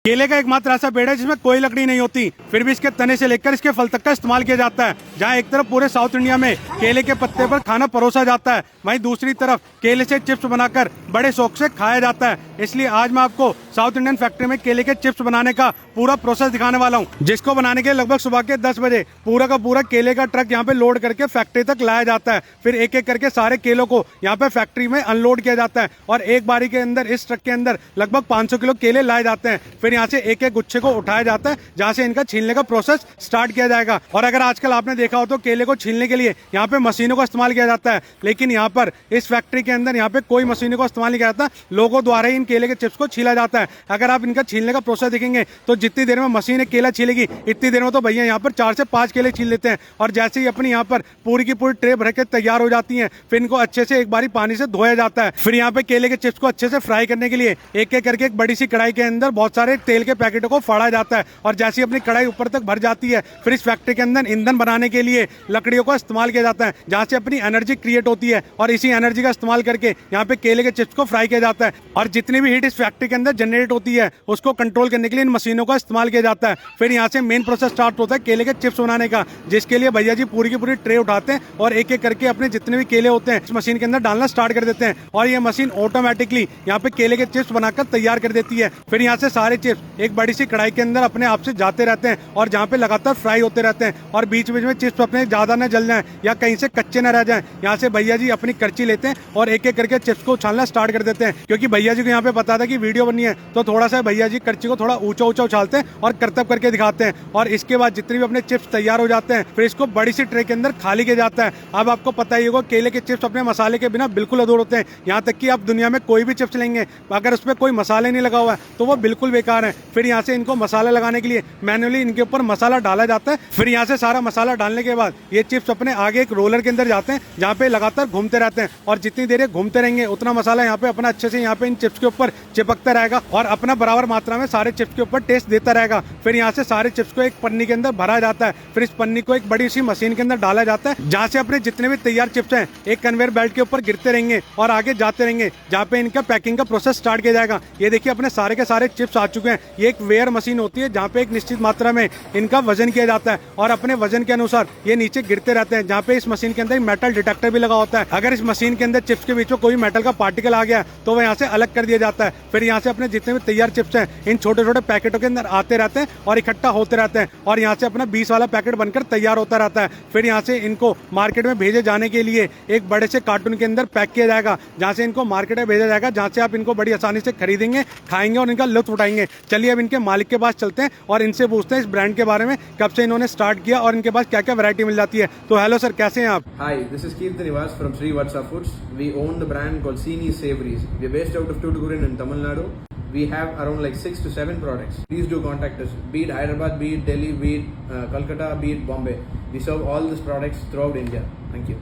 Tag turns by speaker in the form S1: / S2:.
S1: केले का एकमात्र ऐसा पेड़ है जिसमें कोई लकड़ी नहीं होती, फिर भी इसके तने से लेकर इसके फल तक का इस्तेमाल किया जाता है। जहाँ एक तरफ पूरे साउथ इंडिया में केले के पत्ते पर खाना परोसा जाता है, वहीं दूसरी तरफ केले से चिप्स बनाकर बड़े शौक से खाया जाता है। इसलिए आज मैं आपको साउथ इंडियन फैक्ट्री में केले के चिप्स बनाने का पूरा प्रोसेस दिखाने वाला हूँ, जिसको बनाने के लगभग सुबह के 10 बजे पूरा का पूरा केले का ट्रक यहाँ पे लोड करके फैक्ट्री तक लाया जाता है। फिर एक एक करके सारे केलों को यहाँ पे फैक्ट्री में अनलोड किया जाता है और एक बारी के अंदर इस ट्रक के अंदर लगभग 500 किलो केले लाए जाते हैं। फिर यहाँ से एक एक गुच्छे को उठाया जाता है, जहाँ से इनका छीलने का प्रोसेस स्टार्ट किया जाएगा। और अगर आजकल आपने देखा हो तो केले को छीलने के लिए यहाँ पे मशीनों का इस्तेमाल किया जाता है, लेकिन यहाँ पर इस फैक्ट्री के अंदर यहाँ पे कोई मशीनों का इस्तेमाल नहीं किया जाता, लोगों द्वारा ही इन केले के चिप्स को छीला जाता है। अगर आप इनका छीलने का प्रोसेस देखेंगे तो जितनी देर में मशीन एक केला छीलेगी इतनी देर में तो भैया यहाँ पर 4 से 5 केले छील लेते हैं। और जैसे ही अपनी यहाँ पर पूरी की पूरी ट्रे भर के तैयार हो जाती है, फिर इनको अच्छे से एक बारी पानी से धोया जाता है। फिर यहाँ पे केले के चिप्स को अच्छे से फ्राई करने के लिए एक एक करके एक बड़ी सी कढ़ाई के अंदर बहुत सारे तेल के पैकेटों को फाड़ा जाता है। और जैसे ही अपनी कढ़ाई ऊपर तक भर जाती है, फिर इस फैक्ट्री के अंदर ईंधन बनाने के लिए लकड़ियों का इस्तेमाल किया जाता है, जहाँ से अपनी एनर्जी क्रिएट होती है। और इसी एनर्जी का इस्तेमाल करके यहाँ पे केले के चिप्स को फ्राई किया जाता है। और जितनी भी हीट इस फैक्ट्री के अंदर जनरेट होती है उसको कंट्रोल करने के लिए इन मशीनों का इस्तेमाल किया जाता है। फिर यहाँ से मेन प्रोसेस स्टार्ट होता है केले के चिप्स बनाने का, जिसके लिए भैया जी पूरी की पूरी ट्रे उठाते हैं और एक एक करके अपने जितने भी केले होते हैं इस मशीन के अंदर डालना स्टार्ट कर देते हैं। और ये मशीन ऑटोमेटिकली यहाँ पे केले के चिप्स बनाकर तैयार कर देती है। फिर यहाँ से सारे चिप्स एक बड़ी सी कढ़ाई के अंदर अपने आप से जाते रहते हैं और जहाँ पे लगातार फ्राई होते रहते हैं। और बीच बीच में चिप्स अपने ज्यादा न जल जाए या कहीं से कच्चे न रह जाए, यहाँ से भैया जी अपनी करची लेते हैं और एक एक करके चिप्स को उछालना स्टार्ट कर देते हैं। क्योंकि भैया जी को यहाँ पे पता था कि वीडियो बननी है, तो थोड़ा सा भैया जी करची को थोड़ा ऊंचा ऊंचा उछालते हैं और करतब करके दिखाते हैं। और इसके बाद जितने भी अपने चिप्स तैयार हो जाते हैं, फिर इसको बड़ी सी ट्रे के अंदर खाली किया जाता है। अब आपको पता ही होगा केले के चिप्स अपने मसाले के बिना बिल्कुल अधूरे होते हैं। यहाँ तक कि आप दुनिया में कोई भी चिप्स लेंगे, अगर उसमें कोई मसाले नहीं लगा हुआ है तो वो बिल्कुल बेकार है। फिर यहाँ से इनको मसाला लगाने के लिए मैन्युअली इनके ऊपर मसाला डाला जाता है। फिर यहाँ से सारा मसाला डालने के बाद ये चिप्स अपने आगे एक रोलर के अंदर जाते हैं, जहाँ पे लगातार घूमते रहते हैं। और जितनी देर घूमते रहेंगे उतना मसाला यहाँ पे अपना अच्छे से यहाँ पे इन चिप्स के ऊपर चिपकता रहेगा और अपना बराबर मात्रा में सारे चिप्स के ऊपर टेस्ट देता रहेगा। फिर यहाँ से सारे चिप्स को एक पन्नी के अंदर भरा जाता है। फिर इस पन्नी को एक बड़ी सी मशीन के अंदर डाला जाता है, जहाँ से अपने जितने भी तैयार चिप्स हैं एक कन्वेयर बेल्ट के ऊपर गिरते रहेंगे और आगे जाते रहेंगे, जहाँ पे इनका पैकिंग का प्रोसेस स्टार्ट किया जाएगा। ये देखिए अपने सारे के सारे चिप्स आ चुके हैं। ये एक वेयर मशीन होती है, जहाँ पे एक निश्चित मात्रा में इनका वजन किया जाता है और अपने वजन के अनुसार ये नीचे गिरते रहते हैं, जहाँ पे इस मशीन के अंदर मेटल डिटेक्टर भी लगा होता है। अगर इस मशीन के अंदर चिप्स के बीच में कोई मेटल का पार्टिकल आ गया तो वह यहाँ से अलग कर दिया जाता है। फिर यहाँ से अपने जितने भी तैयार चिप्स हैं इन छोटे छोटे पैकेटों के अंदर आते रहते हैं और इकट्ठा होते रहते हैं और यहाँ से अपना 20 वाला पैकेट बनकर तैयार होता रहता है। फिर यहाँ से इनको मार्केट में भेजे जाने के लिए एक बड़े से कार्टून के अंदर पैक किया जाएगा, जहाँ से इनको मार्केट में भेजा जाएगा, जहाँ से आप इनको बड़ी आसानी से खरीदेंगे, खाएंगे और इनका लुत्फ उठाएंगे। चलिए अब इनके मालिक के पास चलते हैं और इनसे पूछते हैं इस ब्रांड के बारे में, कब से इन्होंने स्टार्ट किया और इनके पास क्या क्या वैरायटी मिल जाती है। तो हेलो सर, कैसे हैं आप?
S2: Hi, this is Keerthan Nivas from Sri Vatsa Foods. We own the brand called Sini's Savories. We are based out of Tuticorin in Tamil Nadu. We have around like 6 to 7 products. Please do contact us. Be it Hyderabad, be it Delhi, be it Kolkata, be it Bombay. We serve all these products throughout India. Thank you.